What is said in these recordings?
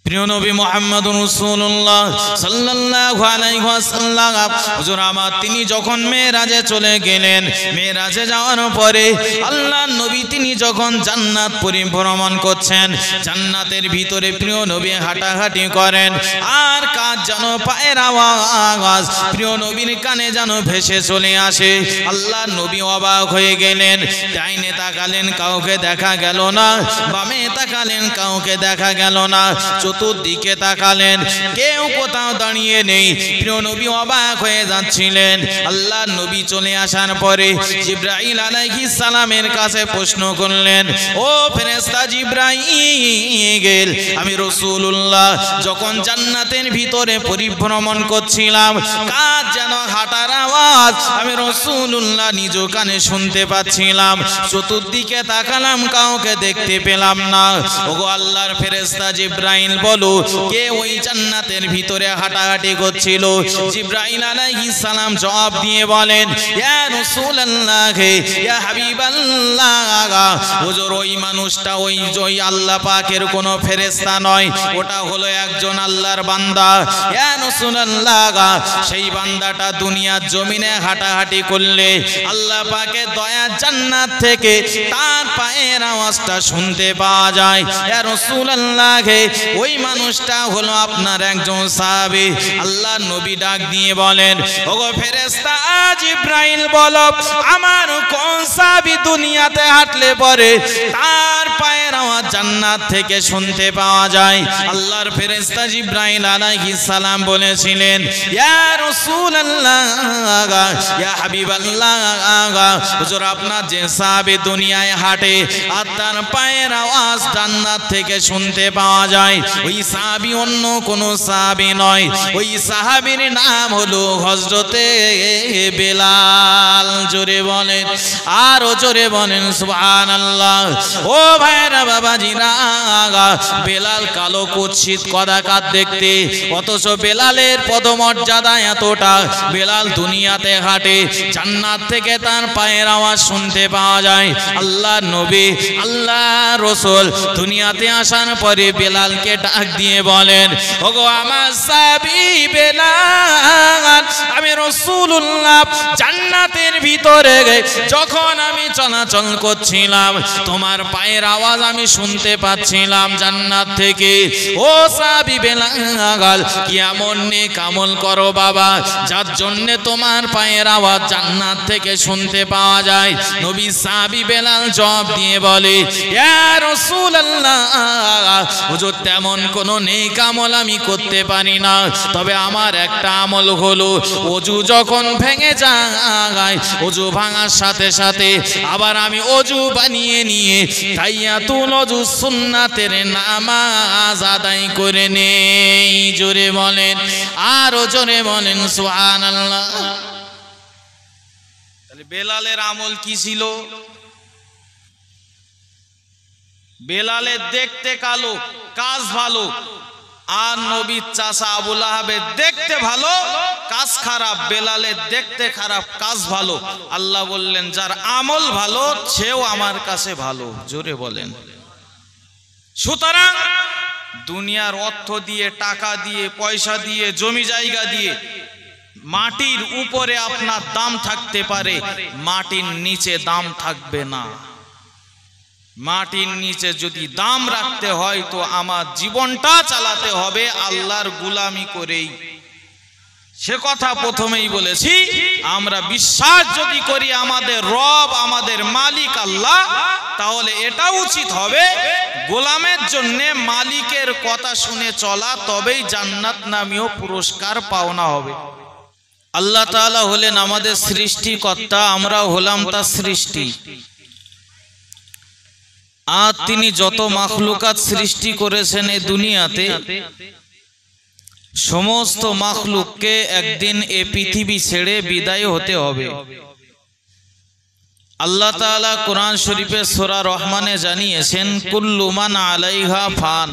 প্রিয় নবী মুহাম্মদুর রাসূলুল্লাহ সাল্লাল্লাহু আলাইহি ওয়াসাল্লাম হুজুর আমার তিনি যখন মেরাজে চলে গেলেন, মেরাজে যাওয়ার পরে আল্লাহর নবী তিনি যখন জান্নাত পরিভ্রমণ করছেন, জান্নাতের ভিতরে প্রিয় নবী হাঁটাহাঁটি করেন, আর কাজ যেন পায়ের আওয়াজ প্রিয় নবীর কানে যেন ভেসে চলে আসে। আল্লাহর নবী অবাক হয়ে গেলেন, ডাইনে তাকালেন কাউকে দেখা গেল না, বামে তাকালেন কাউকে দেখা গেল না, চতুর্দিকে তাকালেন কেউ কোথাও দাঁড়িয়ে নেই। প্রিয় নবী অবাক হয়ে যাচ্ছিলেন। আল্লাহর নবী চলে আসার পরে জিবরাইল আলাইহিস সালামের কাছে প্রশ্ন করলেন, ও ফেরেশতা জিবরাইল, আমি রাসূলুল্লাহ যখন জান্নাতের ভিতরে পরিভ্রমণ করছিলাম, কাজ যেন হাঁটার আওয়াজ আমি রাসূলুল্লাহ নিজ কানে শুনতে পাচ্ছিলাম, চতুর্দিকে তাকালাম কাউকে দেখতে পেলাম না। ওগো আল্লাহর ফেরেশতা জিবরাইল বলো, কে ওই জান্নাতের ভিতরে হাঁটাহাঁটি করছিল? জিবরাইল আলাইহিস সালাম জবাব দিয়ে বলেন, ইয়া রাসূলুল্লাহ, ইয়া হাবিবাল্লাহ, হুজুর ওই মানুষটা ওই আল্লাহ পাকের কোনো ফেরেশতা নয়, ওটা হলো একজন আল্লাহর বান্দা। ইয়া রাসূলুল্লাহ, সেই বান্দাটা দুনিয়ার জমিনে হাঁটাহাঁটি করলে আল্লাহ পাকের দয়া জান্নাত থেকে তার পায়ের আওয়াজটা শুনতে পাওয়া যায়। ইয়া রাসূলুল্লাহ, ওই মানুষটা হলো আপনার একজন সাহাবী। আল্লাহর নবী ডাক দিয়ে বলেন, ওগো ফেরেশতা জিবরাইল বলো, আমার কোন সাহাবী দুনিয়াতে হাঁটলে পরে তার পায়ের আওয়াজ জান্নাত থেকে শুনতে পাওয়া যায়? আল্লাহর ফেরেশতা জিবরাইল আলাইহিস সালাম বলেছিলেন, ইয়া রাসূলুল্লাহ, ইয়া হাবিবাল্লাহ, হুজুর আপনার যে সাহাবী দুনিয়ায় হাঁটে আর তার পায়ের আওয়াজ জান্নাত থেকে শুনতে পাওয়া যায়, ওই সাহাবী অন্য কোনো সাহাবী নয়, ওই সাহাবীর নাম হলো হযরতে বেলাল। জোরে বলেন, আরো জোরে বলেন সুবহানাল্লাহ। ও ভাইরা বাবাজিরা, বেলাল কালো কুৎসিত কদাকার দেখতে, অথচ বেলালের পদমর্যাদা এতটা, বেলাল দুনিয়াতে হাঁটে, জান্নাত থেকে তার পায়ের আওয়াজ শুনতে পাওয়া যায়। আল্লাহর নবী আল্লাহ রাসূল দুনিয়াতে আসার পরে বেলালকে ডাক দিয়ে বলেন, ওগো আমার সাহাবী বেলাল, আমি রাসূলুল্লাহ জান্নাতের ভিতরে যখন আমি চলাচল করছিলাম, তোমার পায়ের আওয়াজ আমি শুনতে পাচ্ছিলাম জান্নাত থেকে। ও সাহাবী বেলাল, কি এমন নেক আমল করো বাবা যার জন্য তোমার পায়ের আওয়াজ জান্নাত থেকে শুনতে পাওয়া যায়? নবী সাহাবী বেলাল জবাব দিয়ে বলে, ইয়া রাসূলুল্লাহ, হুজুর তেমন কোন নেক আমল আমি করতে পারি না, তবে আমার একটা আমল হলো ওযু যখন ভেঙে যায়, ওযু ভাঙার সাথে সাথে আবার আমি ওযু বানিয়ে নিয়ে তাহিয়াতুল ওযু সুন্নাতের নামাজ আদায় করে নেই। জোরে বলেন, আরো জোরে বলেন সুবহানাল্লাহ। তাহলে বেলালের আমল কি ছিল? বেলালের দেখতে কালো, কাজ ভালো, আর নবীর চাচা আবু লাহাবের দেখতে ভালো, কাজ খারাপ। বেলালের দেখতে খারাপ, কাজ ভালো। আল্লাহ বললেন, যার আমল ভালো সেও আমার কাছে ভালো। জোরে বলেন। সুতরাং দুনিয়ার অর্থ দিয়ে, টাকা দিয়ে, পয়সা দিয়ে, জমি জায়গা দিয়ে মাটির উপরে আপনার দাম থাকতে পারে, মাটির নিচে দাম থাকবে না। মাটির নিচে যদি দাম রাখতে হয় তো আমার জীবনটা চালাতে হবে আল্লাহর গোলামি করেই। সে কথা প্রথমেই বলেছি, আমরা বিশ্বাস যদি করি আমাদের রব, আমাদের মালিক আল্লাহ, তাহলে এটা উচিত হবে গোলামের জন্য মালিকের কথা শুনে চলা, তবেই জান্নাত নামীয় পুরস্কার পাওনা হবে। আল্লাহ তাআলা হলেন আমাদের সৃষ্টিকর্তা, আমরা হলাম তার সৃষ্টি। আর তিনি যত মাখলুকাত সৃষ্টি করেছেন এই দুনিয়াতে, সমস্ত মাখলুককে একদিন এই পৃথিবী ছেড়ে বিদায় হতে হবে। আল্লাহ তাআলা কোরআন শরীফে সূরা রহমানে জানিয়েছেন, কুল্লু মান আলাইহা ফান,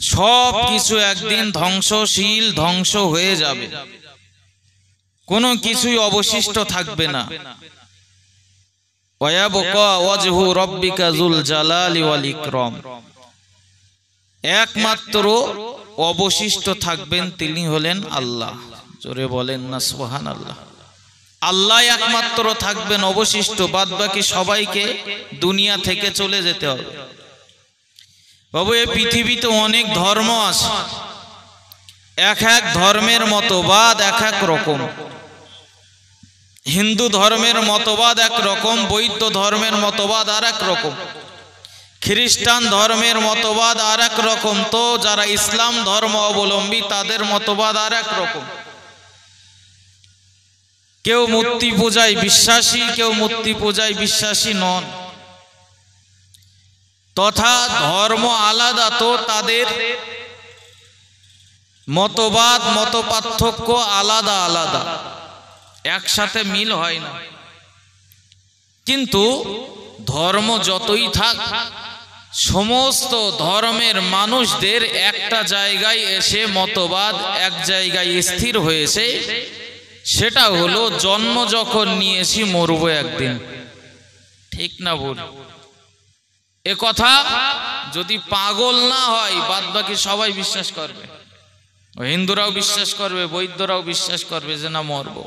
সব কিছু একদিন ধ্বংসশীল, ধ্বংস হয়ে যাবে, কোনো কিছুই অবশিষ্ট থাকবে না। ওয়ায়াবকা ওয়াজহু রাব্বিকা যুল জালালি ওয়াল ইকরাম, একমাত্র অবশিষ্ট থাকবেন তিনি হলেন আল্লাহ। জোরে বলেন না সুবহানাল্লাহ। আল্লাহ একমাত্র থাকবেন অবশিষ্ট, বাদ বাকি সবাইকে দুনিয়া থেকে চলে যেতে হবে। বাবু, এই পৃথিবীতে অনেক ধর্ম আছে, এক এক ধর্মের মতবাদ এক এক রকম। হিন্দু ধর্মের মতবাদ এক রকম, বৌদ্ধ ধর্মের মতবাদ আর এক রকম, খ্রিস্টান ধর্মের মতবাদ আর এক রকম, তো যারা ইসলাম ধর্ম অবলম্বী তাদের মতবাদ আর এক রকম। কেউ মূর্তি পূজায় বিশ্বাসী, কেউ মূর্তি পূজায় বিশ্বাসী নন। তথা ধর্ম আলাদা, তো তাদের মতবাদ মত পার্থক্য আলাদা আলাদা, একসাথে মিল হয় না। কিন্তু ধর্ম যতই থাক, সমস্ত ধর্মের মানুষদের একটা জায়গায় এসে মতবাদ এক জায়গায় স্থির হয়েছে, সেটা হলো জন্ম যখন নিয়েছি মরবো একদিন। ঠিক না ভুল? এ কথা যদি পাগল না হয় বাদ বাকি সবাই বিশ্বাস করবে। হিন্দুরাও বিশ্বাস করবে, বৌদ্ধরাও বিশ্বাস করবে যে না মরবো।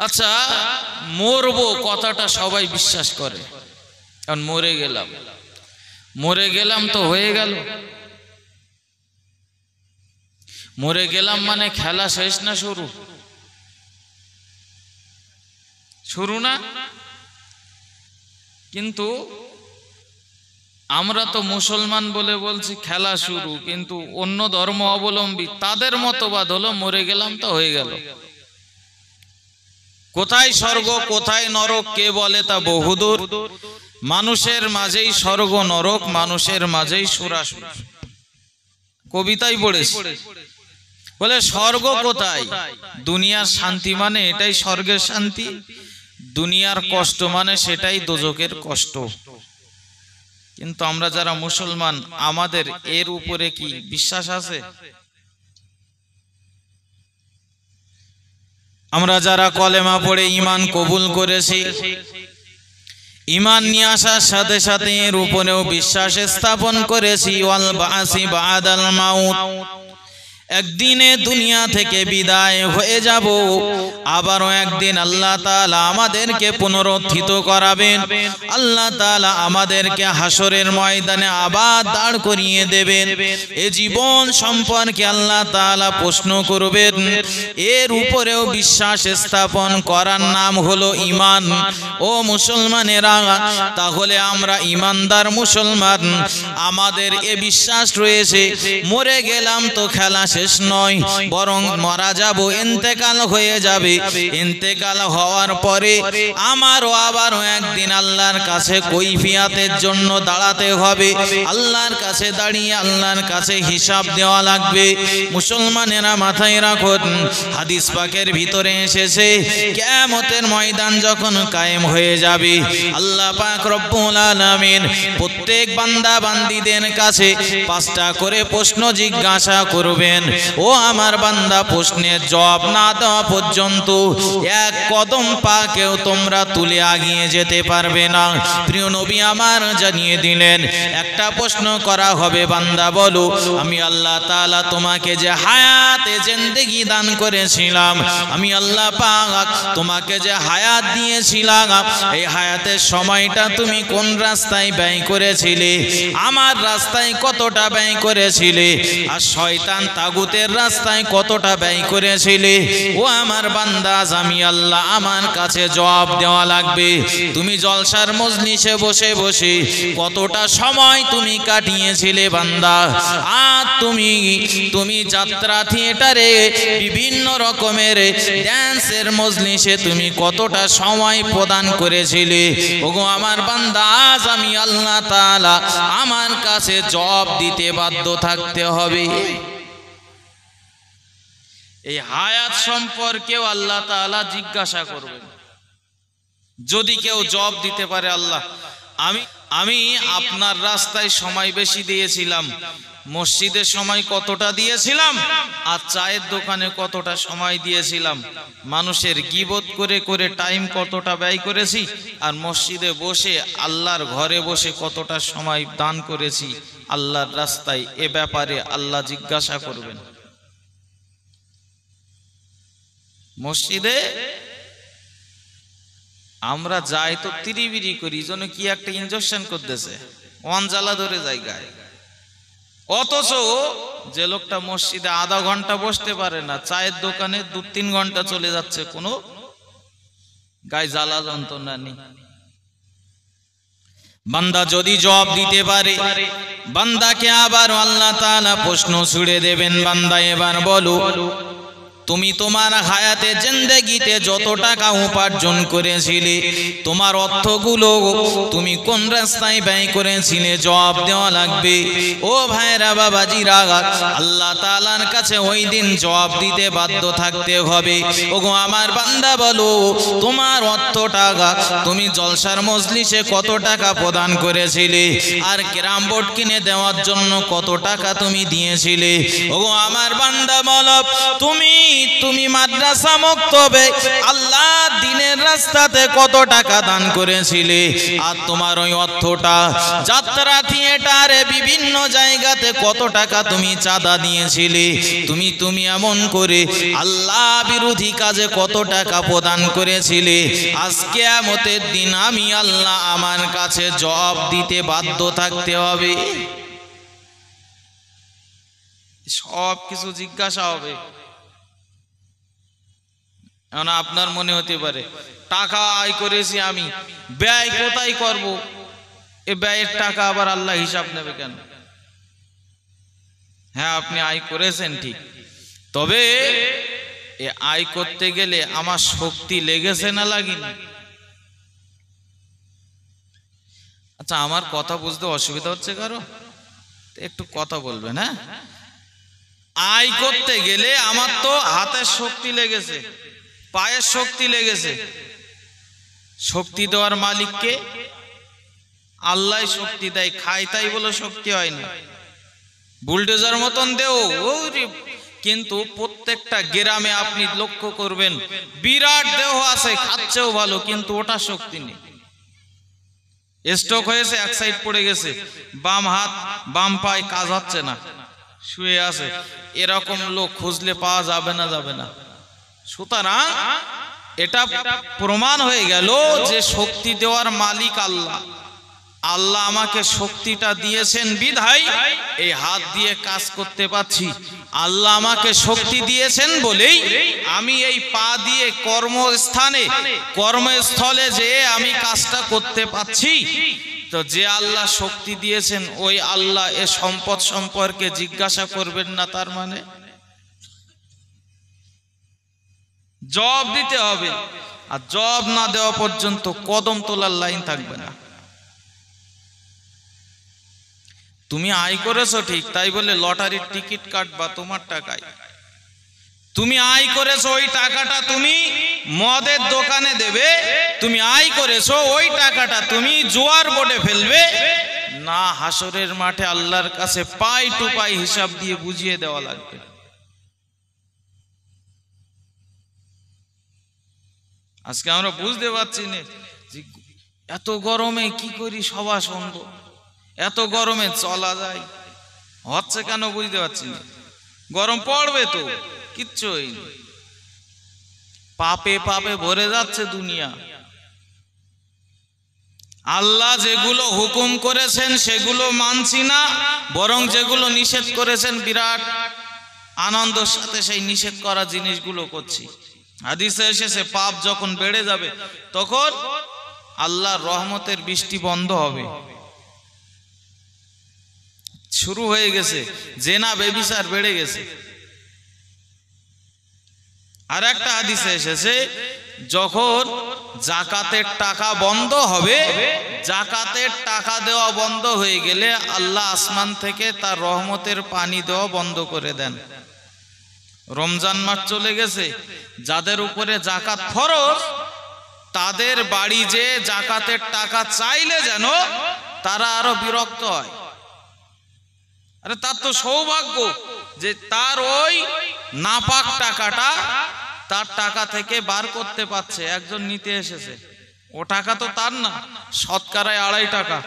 আচ্ছা, মরবো কথাটা সবাই বিশ্বাস করে, কারণ মরে গেলাম তো হয়ে গেল। মরে গেলাম মানে খেলা শেষ না শুরু? শুরু না? কিন্তু আমরা তো মুসলমান বলে বলছি খেলা শুরু, কিন্তু অন্য ধর্ম অবলম্বী তাদের মতবাদ হলো মরে গেলাম তো হয়ে গেল। কোথায় স্বর্গ কোথায় নরক কে বলে তা বহুদূর, মানুষের মাঝেই স্বর্গ নরক, মানুষের মাঝেই সুরাসুর। কবিতাই পড়েছি, বলে স্বর্গ কোথায়? দুনিয়ার শান্তি মানে এটাই স্বর্গের শান্তি, দুনিয়ার কষ্ট মানে সেটাই দোজখের কষ্ট। কিন্তু আমরা যারা মুসলমান, আমাদের এর উপরে কি বিশ্বাস আছে? আমরা যারা কলেমা পড়ে ঈমান কবুল করেছি, ঈমান নিয়ে আসার সাথে সাথে এর উপরেও বিশ্বাস স্থাপন করেছি ওয়াল বাসি বাদাল মাউত, একদিনে দুনিয়া থেকে বিদায় হয়ে যাব, আবারও একদিন আল্লাহ তাআলা আমাদেরকে পুনরুত্থিত করাবেন। আল্লাহ তাআলা আমাদেরকে হাসরের ময়দানে আবার দাঁড় করিয়ে দেবেন। এ জীবন সম্পর্কে আল্লাহ তাআলা প্রশ্ন করবেন। এর উপরেও বিশ্বাস স্থাপন করার নাম হলো ঈমান। ও মুসলমানেরা, তাহলে আমরা ঈমানদার মুসলমান। আমাদের এ বিশ্বাস রয়েছে মরে গেলাম তো খেলা শেষ নয়, বরং মারা যাব, ইন্তেকাল হয়ে যাবে। ইন্তেকাল হওয়ার পরে আমারও আবারও একদিন আল্লাহর কাছে কৈফিয়াতের জন্য দাঁড়াতে হবে। আল্লাহর কাছে দাঁড়িয়ে আল্লাহর কাছে হিসাব দেওয়া লাগবে। মুসলমানেরা মাথায় রাখুন, হাদিস পাকের ভিতরে এসেছে কিয়ামতের ময়দান যখন কায়েম হয়ে যাবে, আল্লাহ পাক রব্বুল আলামিন প্রত্যেক বান্দা বান্দীদের কাছে 5টা করে প্রশ্ন জিজ্ঞাসা করবেন। ও আমার বান্দা, প্রশ্নের জবাব না দেওয়া পর্যন্ত এক কদম পা কেউ তোমরা তুলে এগিয়ে যেতে পারবে না। প্রিয় নবী আমার জানিয়ে দিলেন, একটা প্রশ্ন করা হবে, বান্দা বলো, আমি আল্লাহ তাআলা তোমাকে যে হায়াতে জিন্দেগি দান করেছিলাম, আমি আল্লাহ পাক তোমাকে যে হায়াত দিয়েছিলাম, এই হায়াতের সময়টা তুমি কোন রাস্তায় ব্যয় করেছিলে? আমার রাস্তায় কতটা ব্যয় করেছিলে? আর শয়তান তাগুতের রাস্তায় কতটা ব্যয় করেছিলে? ও আমার বান্দা, আমি আল্লাহ আমার কাছে জবাব দেওয়া লাগবে। তুমি জলসার মজলিসে বসে বসে কতটা সময় তুমি কাটিয়েছিলে বান্দা? আর তুমি যাত্রা থিয়েটারে বিভিন্ন রকমের ড্যান্সের মজলিসে তুমি কতটা সময় প্রদান করেছিলে? ওগো আমার বান্দা, আজ আমি আল্লাহ তাআলা আমার কাছে জবাব দিতে বাধ্য থাকতে হবে। এই হায়াত সম্পর্কেও আল্লাহ তাআলা জিজ্ঞাসা করবেন। যদি কেউ জবাব দিতে পারে, আল্লাহ আমি আপনার রাস্তায় সময় বেশি দিয়েছিলাম, মসজিদের সময় কতটা দিয়েছিলাম আর চায়ের দোকানে কতটা সময় দিয়েছিলাম, মানুষের গীবত করে করে টাইম কতটা ব্যয় করেছি, আর মসজিদে বসে আল্লাহর ঘরে বসে কতটা সময় দান করেছি আল্লাহর রাস্তায়, এ ব্যাপারে আল্লাহ জিজ্ঞাসা করবেন। মসজিদে আমরা যাই তো তিরিবিরি করি, যেন কি একটা ইনজেকশন করতেছে, অনজালা ধরে জায়গায়, অথচ যে লোকটা মসজিদে আধা ঘন্টা বসতে পারে না, চায়ের দোকানে 2-3 ঘন্টা চলে যাচ্ছে, কোনো গায়ে জ্বালা যন্ত্রণা নেই। বান্দা যদি জবাব দিতে পারে, বান্দাকে আবার আল্লাহ তাআলা প্রশ্ন ছুড়ে দেবেন, বান্দা এবার বলো তুমি তোমার হায়াতে জিন্দেগিতে যত টাকা উপার্জন করেছিলে, তোমার অর্থগুলো তুমি কোন রাস্তায় ব্যয় করেছিলে, জবাব দেওয়া লাগবে। ও ভাইরা বাবাজিরা, আল্লাহ তাআলার কাছে ওই দিন জবাব দিতে বাধ্য থাকতে হবে। ওগো আমার বান্দা বলো তোমার অর্থ টাকা তুমি জলসার মজলিসে কত টাকা প্রদান করেছিলে, আর ক্যারাম বোর্ড কিনে দেওয়ার জন্য কত টাকা তুমি দিয়েছিলে। ওগো আমার বান্দা বলো তুমি মাদ্রাসা মক্তবে আল্লাহ দ্বীনের রাস্তাতে কত টাকা দান করেছিলে, আর তোমার ওই অর্থটা যাত্রা থিয়েটারে বিভিন্ন জায়গাতে কত টাকা তুমি চাঁদা দিয়েছিলে, তুমি এমন করে আল্লাহ বিরোধী কাজে কত টাকা প্রদান করেছিলে। আজকে কিয়ামতের দিন আমি আল্লাহ আমার কাছে জবাব দিতে বাধ্য থাকতে হবে, সব কিছু জিজ্ঞাসা হবে। আপনার মনে হতে পারে টাকা আয় করেছি আমি, ব্যয় কোথায় করব, এ ব্যয়ের টাকা আবার আল্লাহ হিসাব নেবে কেন? হ্যাঁ আপনি আয় করেছেন ঠিক, তবে এ আয় করতে গেলে আমার শক্তি লেগেছে না লাগেনি? আচ্ছা আমার কথা বুঝতে অসুবিধা হচ্ছে কারো? একটু কথা বলবেন। হ্যাঁ, আয় করতে গেলে আমার তো হাতের শক্তি লেগেছে, পায়ের শক্তি লেগেছে। শক্তি দেওয়ার মালিককে আল্লাহ শক্তি দেয়, খাই তাই বলে শক্তি হয় না। বুলডোজার মতন দেও, কিন্তু প্রত্যেকটা গ্রামে আপনি লক্ষ্য করবেন বিরাট দেহ আছে, খাচ্ছেও ভালো, কিন্তু ওটা শক্তি নেই। স্ট্রোক হয়েছে, এক সাইড পড়ে গেছে, বাম হাত বাম পায়ে কাজ হচ্ছে না, শুয়ে আছে, এরকম লোক খুঁজলে পাওয়া যাবে না। সুতরাং এটা প্রমাণ হয়ে গেল যে শক্তি দেওয়ার মালিক আল্লাহ। আল্লাহ আমাকে শক্তিটা দিয়েছেন বিধায় এই হাত দিয়ে কাজ করতে পারছি। আল্লাহ আমাকে শক্তি দিয়েছেন বলেই আমি এই পা দিয়ে কর্মস্থলে যে আমি কাজটা করতে পারছি। তো যে আল্লাহ শক্তি দিয়েছেন ওই আল্লাহ এ সম্পদ সম্পর্কে জিজ্ঞাসা করবেন না? তার মানে জবাব দিতে হবে, আর জবাব না দেওয়া পর্যন্ত কদম তোলার লাইন থাকবে না। তুমি আয় করেছো ঠিক, তাই বলে লটারির টিকিট কাটবা তোমার টাকায়? তুমি আয় করেছো ওই টাকাটা তুমি মদের দোকানে দেবে, তুমি আয় করেছো ওই টাকাটা তুমি জুয়ার বোর্ডে ফেলবে না? হাসরের মাঠে আল্লাহর কাছে পাই টু পাই হিসাব দিয়ে বুঝিয়ে দেওয়া লাগবে। আজকে আমরা বুঝতে পারছি না এত গরমে কি করি সভা শুনবো, এত গরমে চলা যায় হচ্ছে কেন বুঝতে পারছি না। গরম পড়বে তো, কিচ্ছু হয়নি, পাপে পাপে ভরে যাচ্ছে দুনিয়া। আল্লাহ যেগুলো হুকুম করেছেন সেগুলো মানছি না, বরং যেগুলো নিষেধ করেছেন বিরাট আনন্দের সাথে সেই নিষেধ করা জিনিসগুলো করছি। হাদিসে এসেছে পাপ যখন বেড়ে যাবে তখন আল্লাহর রহমতের বৃষ্টি বন্ধ হবে। শুরু হয়ে গেছে, জেনা বেবিচার বেড়ে গেছে। আর একটা হাদিসে এসেছে যখন জাকাতের টাকা বন্ধ হবে, জাকাতের টাকা দেওয়া বন্ধ হয়ে গেলে আল্লাহ আসমান থেকে তার রহমতের পানি দেওয়া বন্ধ করে দেন। রমজান মাস চলে গেছে, যাদের উপরে জাকাত ফরজ তাদের বাড়ি যে জাকাতের টাকা চাইলে যেন তারা আরো বিরক্ত হয়। আরে তার তো সৌভাগ্য যে তার ওই নাপাক টাকাটা তার টাকা থেকে বার করতে পারছে, একজন নিতে এসেছে, ও টাকা তো তার না, শতকরায় 2.5 টাকা।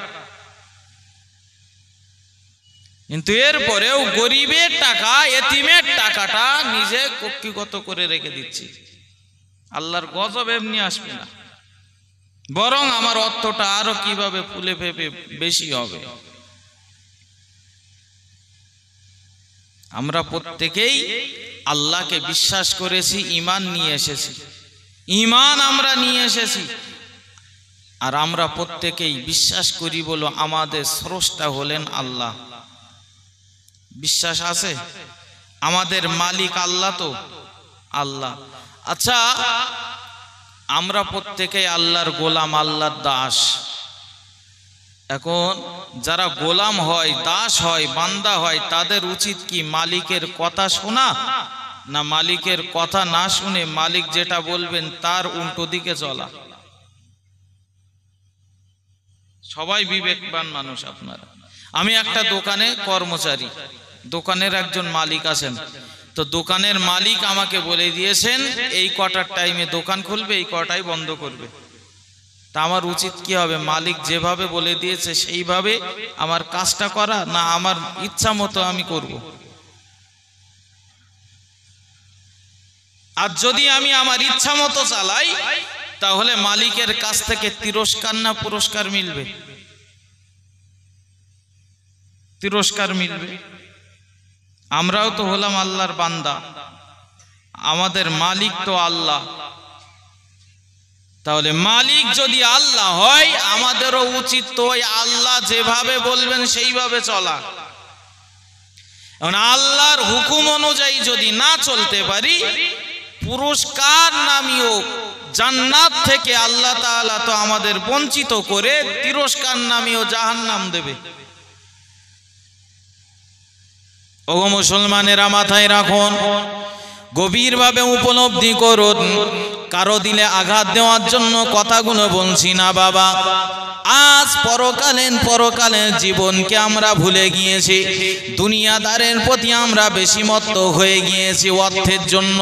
কিন্তু এরপরেও গরিবের টাকা, এতিমের টাকাটা নিজে কক্ষিগত করে রেখে দিচ্ছি। আল্লাহর গজব এমনি আসবে না, বরং আমার অর্থটা আরো কিভাবে ফুলে ফেপে বেশি হবে। আমরা প্রত্যেকেই আল্লাহকে বিশ্বাস করেছি, ঈমান নিয়ে এসেছি, ঈমান আমরা নিয়ে এসেছি। আর আমরা প্রত্যেকেই বিশ্বাস করি বলো আমাদের স্রষ্টা হলেন আল্লাহ। বিশ্বাস আছে আমাদের মালিক আল্লাহ, তো আল্লাহ। আচ্ছা, আমরা প্রত্যেকেই আল্লাহর গোলাম, আল্লাহর দাস। এখন যারা গোলাম হয়, দাস হয়, বান্দা হয়, তাদের উচিত কি মালিকের কথা শোনা, না মালিকের কথা না শুনে মালিক যেটা বলবেন তার উল্টো দিকে চলা? সবাই বিবেকবান মানুষ আপনারা। আমি একটা দোকানে কর্মচারী, দোকানের একজন মালিক আছেন, তো দোকানের মালিক আমাকে বলে দিয়েছেন এই কটার টাইমে দোকান খুলবে, এই কটাই বন্ধ করবে। তা আমার উচিত কি হবে? মালিক যেভাবে বলে দিয়েছে সেইভাবে আমার কাজটা করা, না আমার ইচ্ছা মতো আমি করব? আর যদি আমি আমার ইচ্ছা মতো চালাই তাহলে মালিকের কাছ থেকে তিরস্কার না পুরস্কার মিলবে? তিরস্কার মিলবে। আমরাও তো হলাম আল্লাহর বান্দা, আমাদের মালিক তো আল্লাহ। তাহলে মালিক যদি আল্লাহ হয়, আমাদেরও উচিত তো ওই আল্লাহ যেভাবে বলবেন সেইভাবে চলা। এখন আল্লাহর হুকুম অনুযায়ী যদি না চলতে পারি, পুরস্কার নামীয় জান্নাত থেকে আল্লাহ তাআলা তো আমাদের বঞ্চিত করে তিরস্কার নামীয় জাহান্নাম দেবে। ওগো মুসলমানেরা, মাথায় রাখুন, গভীরভাবে উপলব্ধি করুন। কারো দিলে আঘাত দেওয়ার জন্য কথাগুলো বলছি না বাবা। আজ পরকালের জীবনকে আমরা ভুলে গিয়েছি, দুনিয়াদারের প্রতি আমরা বেশি মত্ত হয়ে গিয়েছি অর্থের জন্য।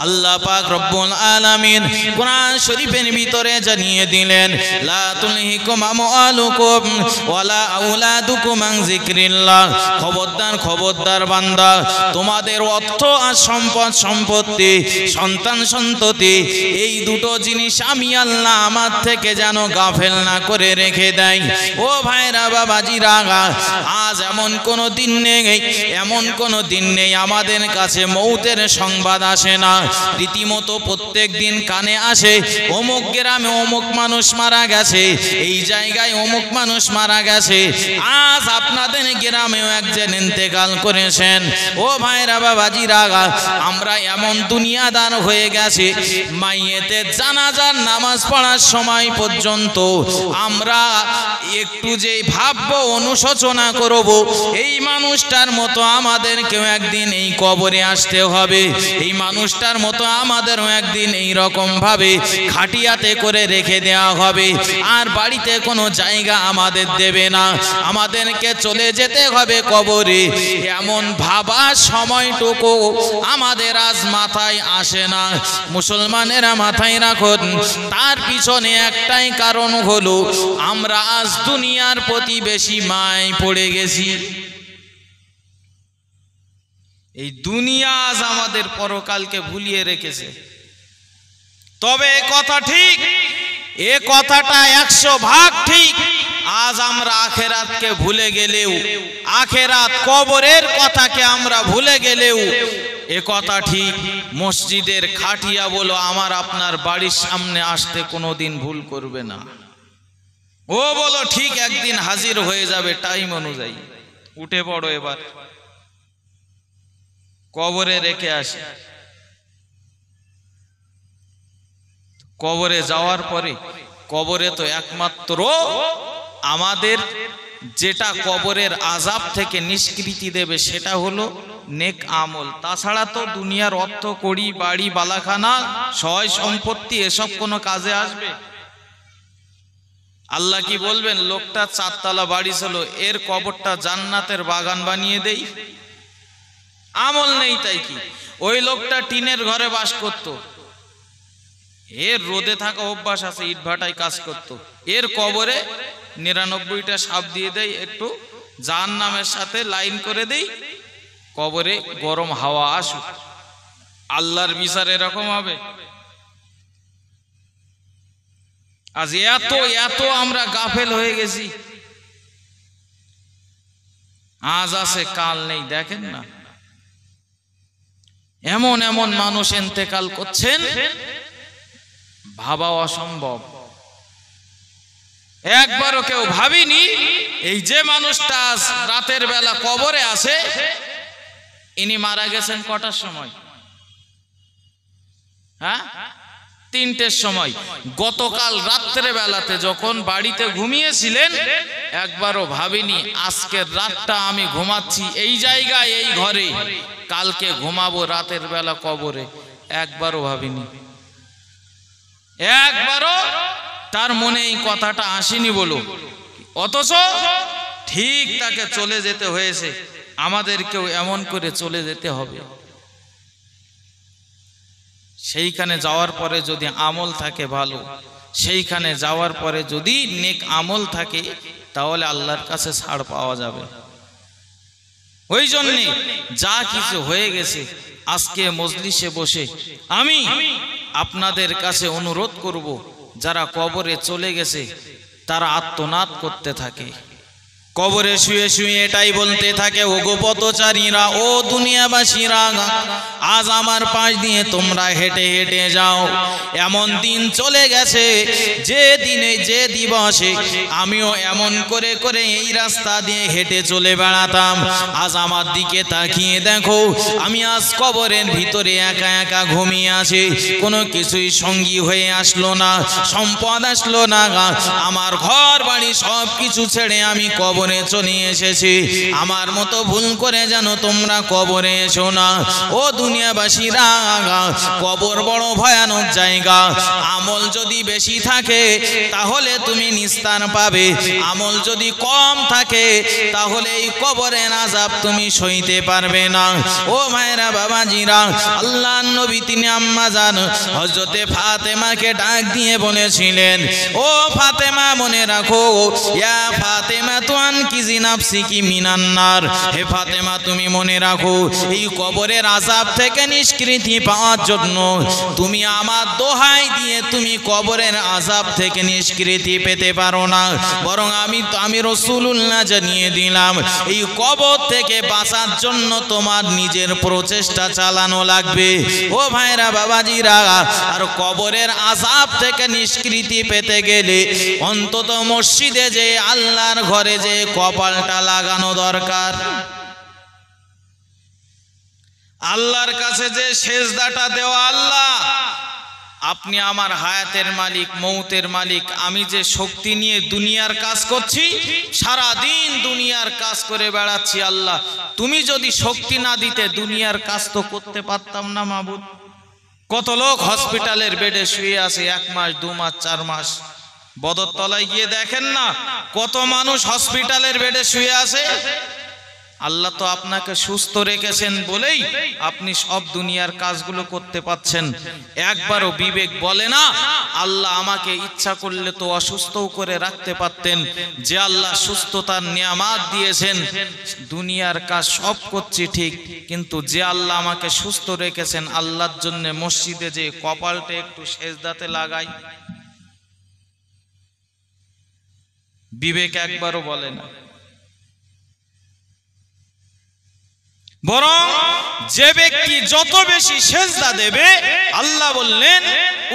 আল্লাহ পাক রব্বুল আলামিন কোরআন শরীফের ভিতরে জানিয়ে দিলেন, লা তুলহিকুম আমওয়ালুকুম ওয়ালা আওলাদুকুম আন যিকরিল্লাহ। খবরদার বান্দা, তোমাদের অর্থ আর সম্পত্তি, সন্তান সন্ততি, এই দুটো জিনিস আমি আল্লাহ আমার থেকে যেন গাফেল না করে রেখে দেয়। ও ভাইরা, বাবাজিরা, আজ এমন কোনো দিন নেই আমাদের কাছে মৌতের সংবাদ আসে না। রীতিমতো প্রত্যেক দিন কানে আসে, অমুক গ্রামে অমুক মানুষ মারা গেছে, এই জায়গায় অমুক মানুষ মারা গেছে। আজ আপনাদের গ্রামেও একজন ইন্তেকাল করেছেন। ও ভাইরা, বাবাজিরা, আমরা এমন দুনিয়াদার হয়ে গেছে, মাইয়েতের জানাজার নামাজ পড়ার সময় পর্যন্ত আমরা একটু যে ভাববো, অনুশোচনা করব, এই মানুষটার মতো আমাদেরকেও একদিন এই কবরে আসতে হবে, এই মানুষটার মতো আমাদেরও একদিন এই রকম ভাবে খাটিয়াতে করে রেখে দেওয়া হবে, আর বাড়িতে কোনো জায়গা আমাদের দেবে না, আমাদেরকে চলে যেতে হবে কবরে। এমন ভাবার সময়টুকু আমাদের আজ মাথায় আসে না। মুসলমানেরা, মাথায় রাখুন, তার পিছনে একটাই কারণ হলো আমরা আজ দুনিয়ার প্রতি বেশি মায় পড়ে গেছি। এই দুনিয়া আজ আমাদের পরকালকে ভুলিয়ে রেখেছে। তবে এ কথা ঠিক, এ কথাটা 100 ভাগ ঠিক। আজ আমরা আখেরাতকে ভুলে গেলেও, আখেরাত কবরের কথাকে আমরা ভুলে গেলেও এ কথা ঠিক, মসজিদের খাটিয়া বলো আমার আপনার বাড়ির সামনে আসতে কোনোদিন ভুল করবে না। ও বলো ঠিক একদিন হাজির হয়ে যাবে টাইম অনুযায়ী। উঠে পড়ো, এবার কবরে রেখে আসে। কবরে যাওয়ার পরে, কবরে তো একমাত্র আমাদের যেটা কবরের আযাব থেকে নিষ্কৃতি দেবে সেটা হলো নেক আমল। তাছাড়া তো দুনিয়ার অর্থ, কড়ি, বাড়ি, বালাখানা, সয় সম্পত্তি এসব কোনো কাজে আসবে? আল্লাহ কি বলবেন লোকটা 4 তলা বাড়ি ছিল, এর কবরটা জান্নাতের বাগান বানিয়ে দেই? আমল নেই তাই কি? ওই লোকটা টিনের ঘরে বাস করত, এর রোদে থাকা অভ্যাস আছে, ইট ভাটায় কাজ করত, এর কবরে 99টা সাপ দিয়ে দেয়, একটু জাহান্নামের সাথে লাইন করে দেই, কবরে গরম হাওয়া আসুক। আল্লাহর বিচার এরকম হবে? আজ এত এত আমরা গাফেল হয়ে গেছি, আজ আছে কাল নেই। দেখেন না এমন এমন মানুষ ইন্তেকাল করছেন, ভাবা অসম্ভব। একবারও কেউ ভাবিনি এই যে মানুষটা আজ রাতের বেলা কবরে আছে, ইনি মারা গেছেন কটার সময়? হ্যাঁ, 3টের সময়। গতকাল রাত্রে বেলাতে যখন বাড়িতে ঘুমিয়েছিলেন, একবারও ভাবিনি আজকের রাতটা আমি ঘুমাচ্ছি এই জায়গায় এই ঘরে, কালকে ঘুমাবো রাতের বেলা কবরে। একবারও ভাবিনি, একবারও তার মনে এই কথাটা আসেনি বলো, অথচ ঠিক তাকে চলে যেতে হয়েছে। আমাদেরকেও এমন করে চলে যেতে হবে। সেইখানে যাওয়ার পরে যদি আমল থাকে ভালো, সেইখানে যাওয়ার পরে যদি নেক আমল থাকে, তাহলে আল্লাহর কাছে ছাড় পাওয়া যাবে। ওই জন্যে যা কিছু হয়ে গেছে, আজকে মজলিসে বসে আমি আপনাদের কাছে অনুরোধ করব, যারা কবরে চলে গেছে তারা আত্মনাদ করতে থাকে, কবরে শুয়ে শুয়ে এটাই বলতে থাকে, ও গো পথচারীরা, ও দুনিয়াবাসীরা, আজ আমার পাশ দিয়ে তোমরা হেঁটে হেঁটে যাও। এমন দিন চলে গেছে যে দিনে যে দিবসে আমিও এমন করে করে এই রাস্তা দিয়ে হেঁটে চলে বেড়াতাম। আজ আমার দিকে তাকিয়ে দেখো, আমি আজ কবরের ভিতরে একা একা ঘুমিয়ে আছি, কোনো কিছুই সঙ্গী হয়ে আসলো না, সম্পদ আসলো না, আমার ঘর বাড়ি সব কিছু ছেড়ে আমি কবরে চলে এসেছি। আমার মতো ভুল করে যেন তোমরা কবরে এসো না। ও দুনিয়াবাসীরা, কবর বড় ভয়ানক জায়গা। আমল যদি বেশি থাকে তাহলে তুমি নিস্তার পাবে, আমল যদি কম থাকে তাহলে এই কবরের আযাব তুমি সইতে পারবে না। ও ভাইরা বাবাজিরা, আল্লাহর নবী তিনি আম্মা জান হযরতে ফাতেমাকে ডাক দিয়ে বলেছিলেন, ও ফাতেমা মনে রাখো, ইয়া ফাতেমা তুন কিজি নাফসিকি মিনান নার, হে ফাতেমা তুমি মনে রাখো, এই কবরের আযাব থেকে নিষ্কৃতি পাওয়ার জন্য তুমি আমার দোহাই দিয়ে তুমি কবরের আযাব থেকে নিষ্কৃতি পেতে পারো না, বরং আমি রাসূলুল্লাহ জানিয়ে দিলাম, এই কবর থেকে বাঁচার জন্য তোমার নিজের প্রচেষ্টা চালানো লাগবে। ও ভাইরা বাবাজিরা, আর কবরের আযাব থেকে নিষ্কৃতি পেতে গেলে অন্তত মসজিদে যে আল্লাহর ঘরে যে কপালটা লাগানো দরকার, আল্লাহর কাছে যে সেজদাটা দেওয়া, আল্লাহ আপনি আমার হায়াতের মালিক, মৌতের মালিক, আমি যে শক্তি নিয়ে দুনিয়ার কাজ করছি, সারা দিন দুনিয়ার কাজ করে বেড়াচ্ছি, আল্লাহ তুমি যদি শক্তি না দিতে দুনিয়ার কাজ তো করতে পারতাম না মাবুদ। কত লোক হসপিটালের বেডে শুয়ে আছে 1 মাস 2 মাস 4 মাস, বদরতলায় গিয়ে দেখেন না কত মানুষ হসপিটালের বেডে শুয়ে আছে। আল্লাহ তো আপনাকে সুস্থ রেখেছেন বলেই আপনি সব দুনিয়ার কাজগুলো করতে পাচ্ছেন। একবারও বিবেক বলে না আল্লাহ আমাকে ইচ্ছা করলে তো অসুস্থও করে রাখতে পারতেন, যে আল্লাহ সুস্থতার নিয়ামত দিয়েছেন, দুনিয়ার কাজ সব করছি ঠিক, কিন্তু যে আল্লাহ আমাকে সুস্থ রেখেছেন, আল্লাহর জন্য মসজিদে যে কপালটা একটু সেজদাতে লাগাই, বিবেক একবারও বলে না। বরং যে ব্যক্তি যত বেশি সেজদা দেবে, আল্লাহ বললেন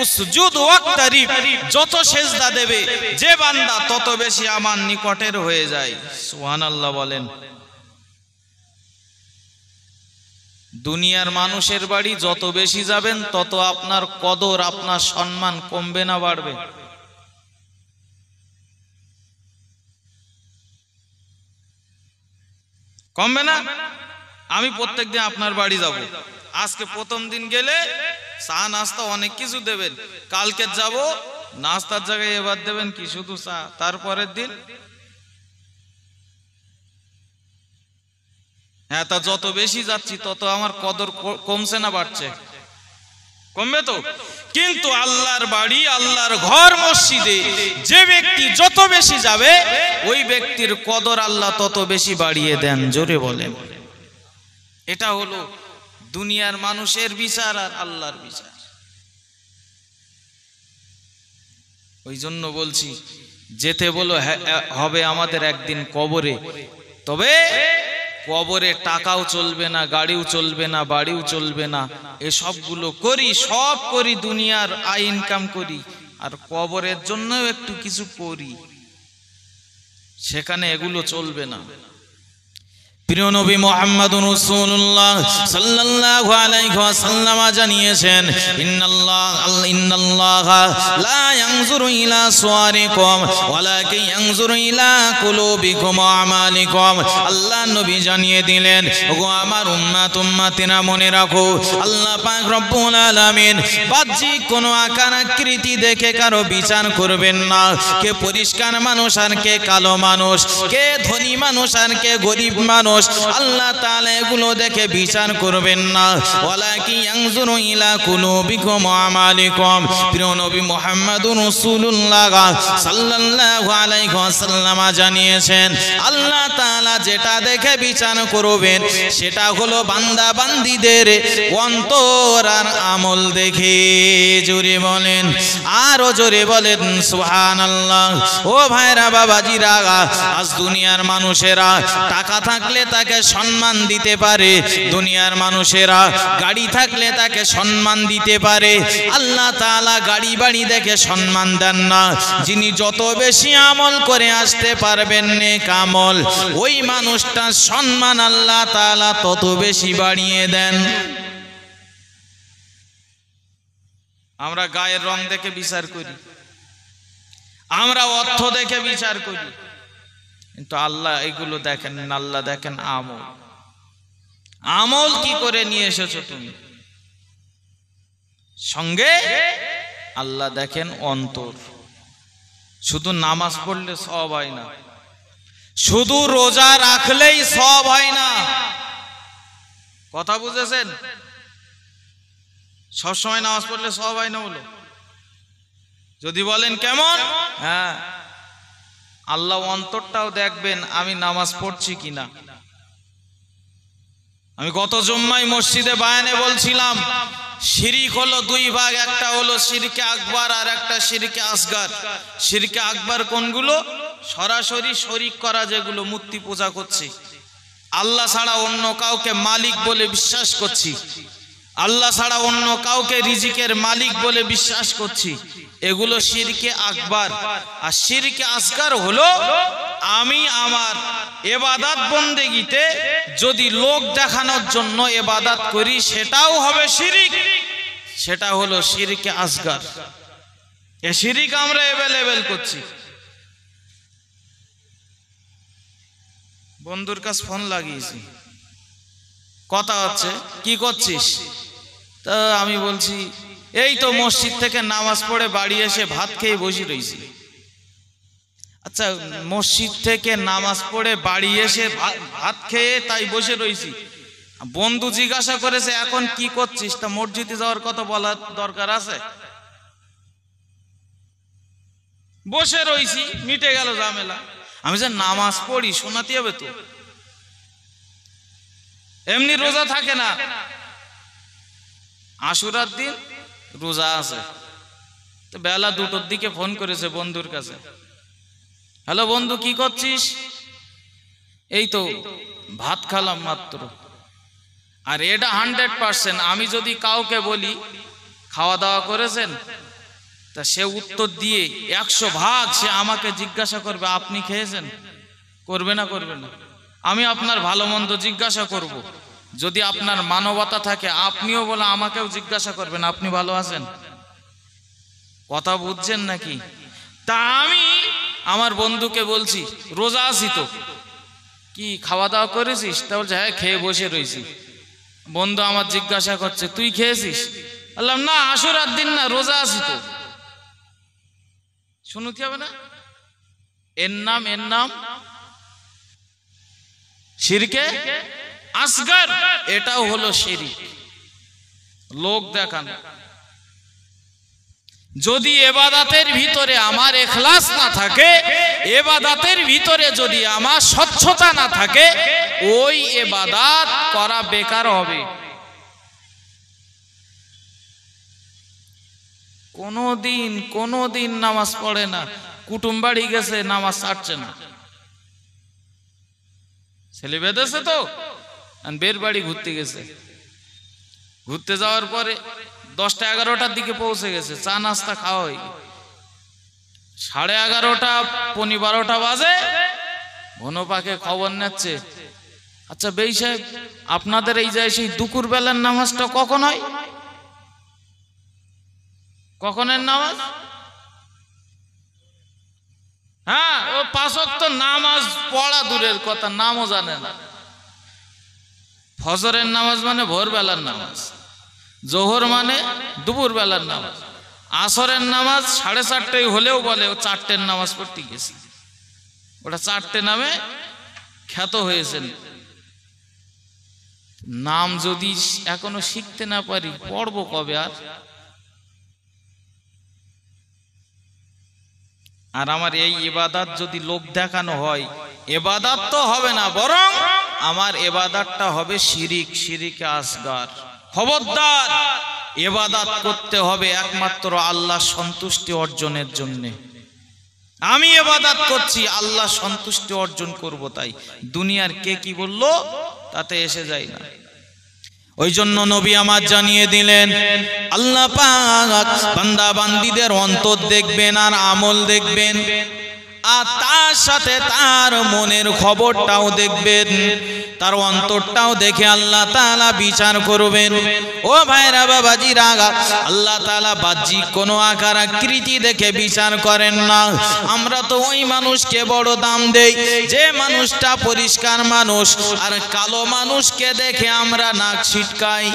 উসজুদ ওয়াক্তারিব, যত সেজদা দেবে যে বান্দা তত বেশি আমার নিকটের হয়ে যায়। সুবহানাল্লাহ বলেন। দুনিয়ার মানুষের বাড়ি যত বেশি যাবেন তত আপনার কদর, আপনার সম্মান কমবে না বাড়বে? কমবে না? আমি প্রত্যেকদিন আপনার বাড়ি যাব, আজকে প্রথম দিন গেলে চা নাস্তা অনেক কিছু দেবেন, কালকে যাব নাস্তার জায়গায় এবার দেবেন কি শুধু চা, তারপরের দিন হ্যাঁ তা যত বেশি যাচ্ছি তত আমার কদর কমছে না বাড়ছে? কমবে তো। কিন্তু আল্লাহর বাড়ি আল্লাহর ঘর মসজিদে যে ব্যক্তি যত বেশি যাবে ওই ব্যক্তির কদর আল্লাহ তত বেশি বাড়িয়ে দেন। জোরে বলেন। এটা হলো দুনিয়ার মানুষের বিচার আর আল্লাহর বিচার। ওই জন্য বলছি যেতে বলো হবে আমাদের একদিন কবরে, তবে কবরে টাকাও চলবে না, গাড়িও চলবে না, বাড়িও চলবে না, এসবগুলো করি, সব করি, দুনিয়ার আয় ইনকাম করি, আর কবরের জন্য একটু কিছু করি, সেখানে এগুলো চলবে না। প্রিয় নবী মুহাম্মদুর রাসূলুল্লাহ সাল্লাল্লাহু আলাইহি ওয়াসাল্লাম জানিয়েছেন, ইন্নাল্লাহা লা ইয়ানজুরু ইলা সুওয়ারিকুম ওয়ালাকিন ইয়ানজুরু ইলা কুলুবিকুম ওয়া আমালিকুম। আল্লাহ নবী জানিয়ে দিলেন, ওগো আমার উম্মতিরা মনে রাখো, আল্লাহ পাক রব্বুল আলামিন বাহ্যিক কোনো আকার আকৃতি দেখে কারো বিচার করবেন না। কে পরিষ্কার মানুষ আর কে কালো মানুষ, কে ধনী মানুষ আর কে গরিব মানুষ, আল্লাহ তাআলা এগুলো দেখে বিচার করবেন না। ওয়ালাকিন ইয়ানজুরু ইলা কুলুবিকুম ওয়া আমালিকুম। প্রিয় নবী মুহাম্মদুর রাসূলুল্লাহ সাল্লাল্লাহু আলাইহি ওয়াসাল্লাম জানিয়েছেন, আল্লাহ তাআলা যেটা দেখে বিচার করবেন সেটা হলো বান্দা বান্দীদের অন্তর আর আমল দেখে। জোরে বলেন, আরো জোরে বলেন সুবহানাল্লাহ। ও ভাইরা বাবাজিরা, আজ দুনিয়ার মানুষেরা টাকা থাকলে তাকে সম্মান দিতে পারে, দুনিয়ার মানুষেরা গাড়ি থাকলে তাকে সম্মান দিতে পারে, আল্লাহ তাআলা গাড়ি বাড়ি দেখে সম্মান দেন না। যিনি যত বেশি আমল করে আসতে পারবেন নেক আমল, ওই মানুষটার সম্মান আল্লাহ তাআলা তত বেশি বাড়িয়ে দেন। আমরা গায়ের রং দেখে বিচার করি, আমরা অর্থ দেখে বিচার করি, কিন্তু আল্লাহ এগুলো দেখেন না। আল্লাহ দেখেন আমল। আমল কি করে নিয়ে এসেছো তুমি সঙ্গে, আল্লাহ দেখেন অন্তর। শুধু নামাজ পড়লে সব হয় না, শুধু রোজা রাখলেই সব হয় না। কথা বুঝেছেন? সবসময় নামাজ পড়লে সব হয় না বলো? যদি বলেন কেমন, হ্যাঁ আল্লাহ অন্তরটাও দেখবেন আমি নামাজ পড়ছি কিনা। আমি গত জুম্মায় মসজিদে বায়ানে বলছিলাম, শিরক হলো দুই ভাগ, একটা হলো শিরকে আকবার আর একটা শিরকে আসগার। শিরকে আকবার কোনগুলো? সরাসরি শরীক করা, যেগুলো মূর্তি পূজা করছি, আল্লাহ ছাড়া অন্য কাউকে মালিক বলে বিশ্বাস করছি, আল্লাহ ছাড়া অন্য কাউকে রিজিকের মালিক বলে বিশ্বাস করছি, এগুলো শিরকে আকবার। আর শিরকে আসগার হলো আমি আমার ইবাদত বন্দেগীতে যদি লোক দেখানোর জন্য ইবাদত করি, সেটাও হবে শিরক, সেটা হলো শিরকে আসগার। এই শিরক আমরা অ্যাভেলেবেল করছি। বন্ধুর কাছে ফোন লাগিয়েছি, কথা হচ্ছে, কি করছিস? তা আমি বলছি এই তো মসজিদ থেকে নামাজ পড়ে বাড়ি এসে ভাত খেয়ে বসে রয়েছি। আচ্ছা, মসজিদ থেকে নামাজ পড়ে বাড়ি এসে ভাত খেয়ে তাই বসে রয়েছি। বন্ধু জিজ্ঞাসা করেছে এখন কি করছিস? তা মসজিদে যাওয়ার কথা বলার দরকার আছে? বসে রয়েছি, মিটে গেল ঝামেলা। আমি যে নামাজ পড়ি শোনাতে হবে তো, এমনি রোজা থাকে না, আশুরার দিন রোজা আছে। তো বেলা 2টোর দিকে ফোন করেছে বন্ধুর কাছে, হ্যালো বন্ধু কি করছিস? এই তো ভাত খেলাম মাত্র। আর এটা 100%, আমি যদি কাউকে বলি খাওয়া দাওয়া করেছেন, তা সে উত্তর দিয়ে 100% সে আমাকে জিজ্ঞাসা করবে আপনি খেয়েছেন? করবে না? করবে না? আমি আপনার ভালো মন্দ জিজ্ঞাসা করব, যদি আপনার মানবতা থাকে আপনিও বলে আমাকেও জিজ্ঞাসা করবেন আপনি ভালো আছেন। কথা বুঝছেন নাকি? তা আমি আমার বন্ধুকে বলছি রোজা আছি তো, কি খাওয়া দাওয়া করেছিস? তা বলছে হ্যাঁ খেয়ে বসে রয়েছি। বন্ধু আমার জিজ্ঞাসা করছে তুই খেয়েছিস? বললাম না, আশুরার দিন না, রোজা আছি তো। শুনতে হবে না? এর নাম শিরকে আসগর। এটাও হলো শিরক, লোক দেখানো। যদি ইবাদতের ভিতরে আমার ইখলাস না থাকে, ইবাদতের ভিতরে যদি আমার স্বচ্ছতা না থাকে, ওই ইবাদত করা বেকার হবে। কোনদিন নামাজ পড়ে না, কুটুম বাড়ি গেছে নামাজ ছাড়ছে না, ছেলে বেঁধেছে তো বের বাড়ি ঘুরতে গেছে, ঘুরতে যাওয়ার পরে 10টা 11টার দিকে পৌঁছে গেছে, চা নাস্তা খাওয়া হয়ে গেছে, 11:30 পৌনে 12টা বাজে, ঘন পাকে খবর নিচ্ছে, আচ্ছা বেই সাহেব আপনাদের এই যায় সেই দুপুর বেলার নামাজটা কখন হয়? কখনের নামাজ? হ্যাঁ, ও 5 ওয়াক্ত নামাজ পড়া দূরের কথা, নামও জানে না। ফজরের নামাজ মানে ভোরবেলার নামাজ, জোহর মানে দুপুর বেলার নামাজ, আসরের নামাজ 4:30 হলেও বলে ও 4টের নামাজ পড়তে গেছে। ওটা 4টে নামে খ্যাত হয়েছেন। নাম যদি এখনো শিখতে না পারি, পড়বো কবে? আর আমার এই ইবাদত যদি লোক দেখানো হয়, ইবাদত তো হবে না, বরং আমার ইবাদতটা হবে শিরিক, শিরিকে আসগর। খবরদার, ইবাদত করতে হবে একমাত্র আল্লাহ সন্তুষ্টি অর্জনের জন্য। আমি ইবাদত করছি আল্লাহ সন্তুষ্টি অর্জন করব, তাই দুনিয়ার কে কি বললো তাতে এসে যায় না। ওই জন্য নবী আমার জানিয়ে দিলেন, আল্লাহ পাক বান্দা বান্দীদের অন্তর দেখবেন আর আমল দেখবেন, আর তার সাথে তার মনের খবরটাও দেখবেন, তার অন্তরটাও দেখে আল্লাহ তাআলা বিচার করবেন। ও ভাইরা বাবাজিরা, আল্লাহ তাআলা বাহ্যিক কোনো আকার আকৃতি দেখে বিচার করেন না। আমরা তো ওই মানুষকে বড় দাম দেই যে মানুষটা পরিষ্কার মানুষ, আর কালো মানুষকে দেখে আমরা নাক ছিটকাই।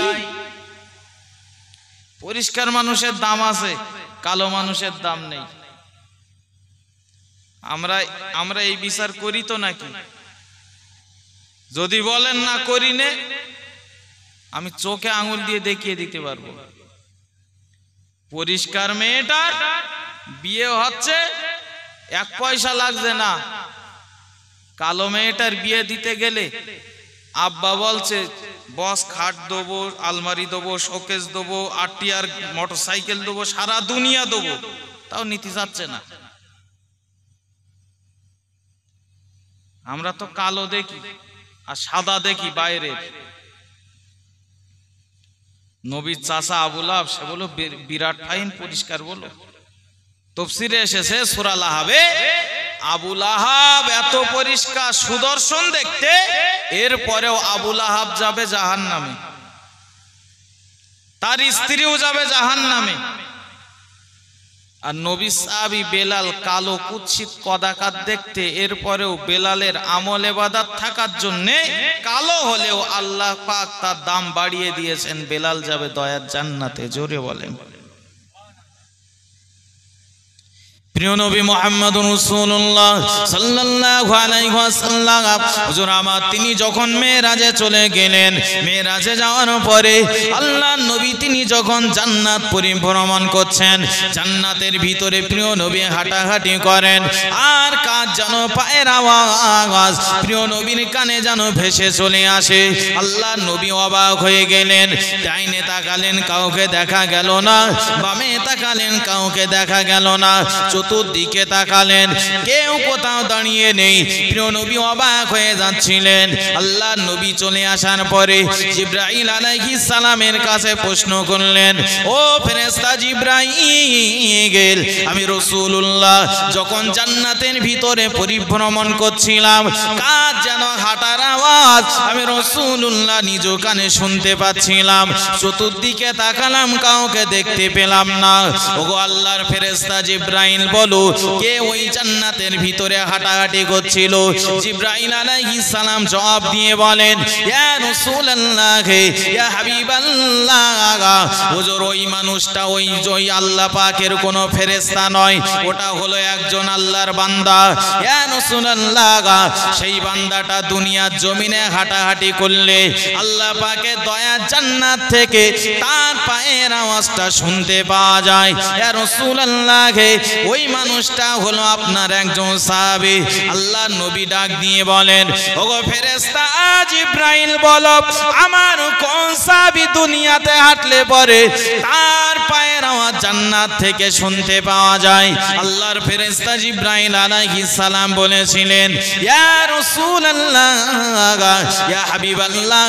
পরিষ্কার মানুষের দাম আছে, কালো মানুষের দাম নেই। আমরা এই বিচার করি তো নাকি? যদি বলেন না করি নে, আমি চোখে আঙুল দিয়ে দেখিয়ে দিতে পারবো। পরিষ্কার মেয়েটার বিয়ে হচ্ছে, 1 পয়সা লাগছে না। কালো মেয়েটার বিয়ে দিতে গেলে আব্বা বলছে বস খাট দেবো, আলমারি দেবো, শোকেস দেবো, আটিয়ার মোটরসাইকেল দেবো, সারা দুনিয়া দেবো, তাও নিতে যাচ্ছে না। আমরা তো কালো দেখি আর সাদা দেখি বাইরে। নবীর চাচা আবু লাহাব, সে বলো বিরাট ফাইন পরিষ্কার, বলো তাফসীরে এসেছে সূরা লাহাবে, আবু লাহাব এত পরিষ্কার সুদর্শন দেখতে, এরপরেও আবু লাহাব যাবে জাহান্নামে, তার স্ত্রীও যাবে জাহান্নামে। আর নবী সাহাবী বেলাল কালো কুৎসিত কদাকার দেখতে, এরপরেও বেলালের আমল ইবাদত থাকার জন্য কালো হলেও আল্লাহ পাক তার দাম বাড়িয়ে দিয়েছেন, বেলাল যাবে দয়ার জান্নাতে। জোরে বলেন। প্রিয় নবী মুহাম্মদুর রাসূলুল্লাহ সাল্লাল্লাহু আলাইহি ওয়াসাল্লাম হুজুর আমার তিনি যখন মেরাজে চলে গেলেন, মেরাজে যাওয়ার পরে আল্লাহর নবী তিনি যখন জান্নাত পরিভ্রমণ করছেন, জান্নাতের ভিতরে প্রিয় নবী হাঁটাহাঁটি করেন, আর কাজ যেন পায়ের আওয়াজ প্রিয় নবীর কানে যেন ভেসে চলে আসে। আল্লাহর নবী অবাক হয়ে গেলেন, ডাইনে তাকালেন কাউকে দেখা গেল না, বামে তাকালেন কাউকে দেখা গেল না, চতুর্দিকে তাকালেন কেউ কোথাও দাঁড়িয়ে নেই। প্রিয় নবী অবাক হয়ে যাচ্ছিলেন। আল্লাহর নবী চলে আসার পরে জিবরাইল আলাইহিস সালামের কাছে প্রশ্ন করলেন, ও ফেরেশতা জিবরাইল, আমি রাসূলুল্লাহ যখন জান্নাতের ভিতরে পরিভ্রমণ করছিলাম, কাজ যেন হাঁটার আওয়াজ আওয়াজ আমি রাসূলুল্লাহ নিজ কানে শুনতে পাচ্ছিলাম। চতুর্দিকে তাকালাম, কাউকে দেখতে পেলাম না। ওগো আল্লাহর ফেরেশতা জিবরাইল বলো, কে ওই জান্নাতের ভিতরে হাঁটাহাঁটি করছিল? জিবরাইল আলাইহিস সালাম জবাব দিয়ে বলেন, ইয়া রাসূলুল্লাহ, ইয়া হাবিবাল্লাহ, হুজুর ওই মানুষটা ওই আল্লাহ পাকের কোনো ফেরেশতা নয়, ওটা হলো একজন আল্লাহর বান্দা। ইয়া রাসূলুল্লাহ, সেই বান্দাটা দুনিয়ার জমিনে হাঁটাহাঁটি করলে আল্লাহ পাকের দয়ার জান্নাত থেকে তার পায়ের আওয়াজটা শুনতে পাওয়া যায়। ইয়া রাসূলুল্লাহ, ওই মানুষটা হলো আপনার একজন সাহাবী। আল্লাহ নবী ডাক দিয়ে বলেন, ওগো ফেরেশতা জিবরাইল বলো, আমার কোন সাহাবী দুনিয়াতে হাঁটলে পরে তার পায়ের আওয়াজ জান্নাত থেকে শুনতে পাওয়া যায়? আল্লাহর ফেরেশতা জিবরাইল আলাইহিস সালাম বলেছিলেন, ইয়া রাসূলুল্লাহ, ইয়া হাবিবাল্লাহ,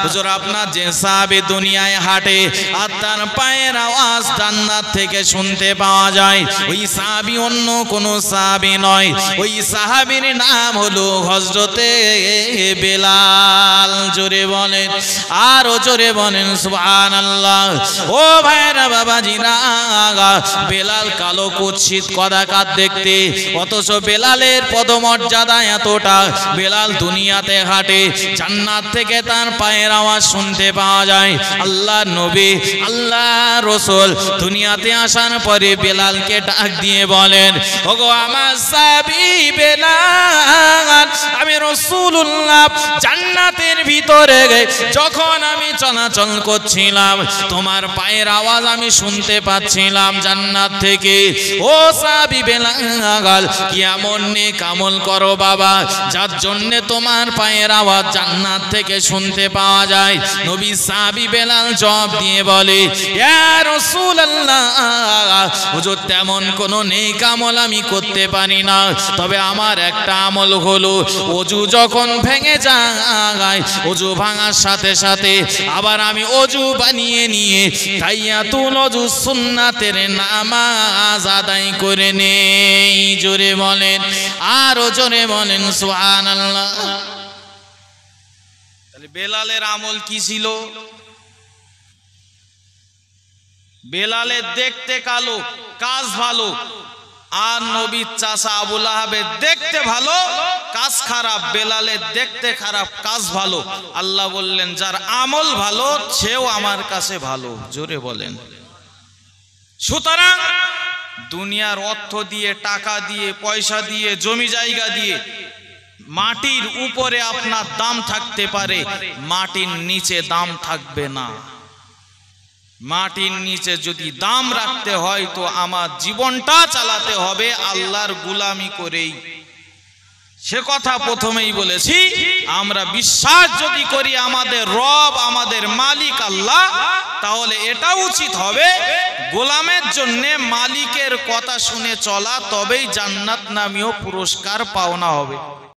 হুজুর আপনার যে সাহাবী দুনিয়ায় হাঁটে আর তার পায়ের আওয়াজ জান্নাত থেকে শুনতে পাওয়া যায়, ওই সাহাবী অন্য কোন সাহাবী নয়, ওই সাহাবীর নাম হলো হযরতে বেলাল। জোরে বলেন, আরো জোরে বলেন সুবহানাল্লাহ। ও ভাইরা বাবাজিরা, বেলাল কালো কুৎসিত কদাকার দেখতে, অথচ বেলালের পদমর্যাদা এতটা, বেলাল দুনিয়াতে হাঁটে, জান্নাত থেকে তার পায়ের আওয়াজ শুনতে পাওয়া যায়। আল্লাহ নবী, আল্লাহ রাসূল দুনিয়াতে আসার পরে বেলালকে ডাক দিয়ে বলেন, ওগো আমার সাহাবী বেলাল, আমি রাসূলুল্লাহ জান্নাতের ভিতরে যখন আমি চলাচল করছিলাম, তোমার পায়ের আওয়াজ আমি শুনতে পাচ্ছিলাম জান্নাত থেকে। ও সাহাবী বেলাল, কি এমন নেক আমল করো বাবা, যার জন্য তোমার পায়ের আওয়াজ জান্নাত থেকে শুনতে পাওয়া যায়? নবী সাহাবী বেলাল জবাব দিয়ে বলে, ইয়া রাসূলুল্লাহ, হুজুর তেমন কোনো নেক আমল আমি করতে পারি না, তবে আমার একটা আমল হলো, ওযু যখন ভেঙে যায়, ওযু ভাঙার সাথে সাথে আবার আমি ওযু বানিয়ে নিয়ে তাহিয়াতুল ওযু সুন্নাতের নামাজ আদায় করে নেই। জোরে বলেন, আরো জোরে বলেন সুবহানাল্লাহ। তাহলে বেলালের আমল কি ছিল? বেলালের দেখতে কালো, কাজ ভালো, আর নবীর চাচা আবু লাহাবের দেখতে ভালো, কাজ খারাপ। বেলালের দেখতে খারাপ, কাজ ভালো। আল্লাহ বললেন, যার আমল ভালো সেও আমার কাছে ভালো। জোরে বলেন। সুতরাং দুনিয়ার অর্থ দিয়ে, টাকা দিয়ে, পয়সা দিয়ে, জমি জায়গা দিয়ে মাটির উপরে আপনার দাম থাকতে পারে, মাটির নিচে দাম থাকবে না। মাটির নিচে যদি দাম রাখতে হয় তো আমার জীবনটা চালাতে হবে আল্লাহর গোলামি করেই। সে কথা প্রথমেই বলেছি, আমরা বিশ্বাস যদি করি আমাদের রব, আমাদের মালিক আল্লাহ, তাহলে এটা উচিত হবে গোলামের জন্য মালিকের কথা শুনে চলা, তবেই জান্নাত নামীয় পুরস্কার পাওনা হবে।